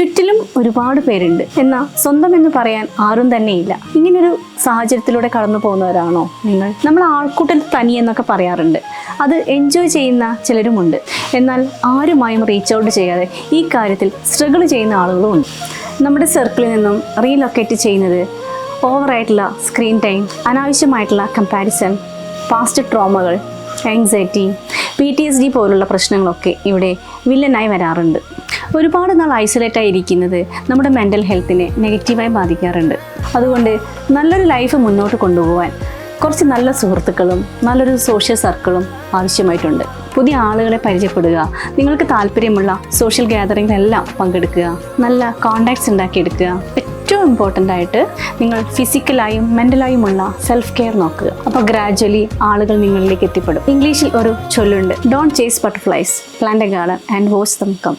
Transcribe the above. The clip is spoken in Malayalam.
ചുറ്റിലും ഒരുപാട് പേരുണ്ട്, എന്നാൽ സ്വന്തം എന്ന് പറയാൻ ആരും തന്നെയില്ല. ഇങ്ങനൊരു സാഹചര്യത്തിലൂടെ കടന്നു പോകുന്നവരാണോ നിങ്ങൾ? നമ്മൾ ആൾക്കൂട്ടത്തിൽ തനി എന്നൊക്കെ പറയാറുണ്ട്. അത് എൻജോയ് ചെയ്യുന്ന ചിലരുമുണ്ട്, എന്നാൽ ആരുമായും റീച്ച് ഔട്ട് ചെയ്യാതെ ഈ കാര്യത്തിൽ സ്ട്രഗിൾ ചെയ്യുന്ന ആളുകളും ഉണ്ട്. നമ്മുടെ സർക്കിളിൽ നിന്നും റീലൊക്കേറ്റ് ചെയ്യുന്നത് ഓവറായിട്ടുള്ള സ്ക്രീൻ ടൈം, അനാവശ്യമായിട്ടുള്ള കമ്പാരിസൺ, പാസ്റ്റ് ട്രോമകൾ, ആങ്സൈറ്റി, PTSD പോലുള്ള പ്രശ്നങ്ങളൊക്കെ ഇവിടെ വില്ലനായി വരാറുണ്ട്. ഒരുപാട് നാൾ ഐസൊലേറ്റ് ആയിരിക്കുന്നത് നമ്മുടെ മെൻ്റൽ ഹെൽത്തിനെ നെഗറ്റീവായി ബാധിക്കാറുണ്ട്. അതുകൊണ്ട് നല്ലൊരു ലൈഫ് മുന്നോട്ട് കൊണ്ടുപോകാൻ കുറച്ച് നല്ല സുഹൃത്തുക്കളും നല്ലൊരു സോഷ്യൽ സർക്കിളും ആവശ്യമായിട്ടുണ്ട്. പുതിയ ആളുകളെ പരിചയപ്പെടുക, നിങ്ങൾക്ക് താല്പര്യമുള്ള സോഷ്യൽ ഗ്യാതറിങ്ങിലെല്ലാം പങ്കെടുക്കുക, നല്ല കോണ്ടാക്ട്സ് ഉണ്ടാക്കിയെടുക്കുക. ഏറ്റവും ഇമ്പോർട്ടൻ്റ് ആയിട്ട് നിങ്ങൾ ഫിസിക്കലായും മെൻ്റലായുമുള്ള സെൽഫ് കെയർ നോക്കുക. അപ്പോൾ ഗ്രാജ്വലി ആളുകൾ നിങ്ങളിലേക്ക് എത്തിപ്പെടും. ഇംഗ്ലീഷിൽ ഒരു ചൊല്ലുണ്ട്, don't chase butterflies, plant a garden and watch them come.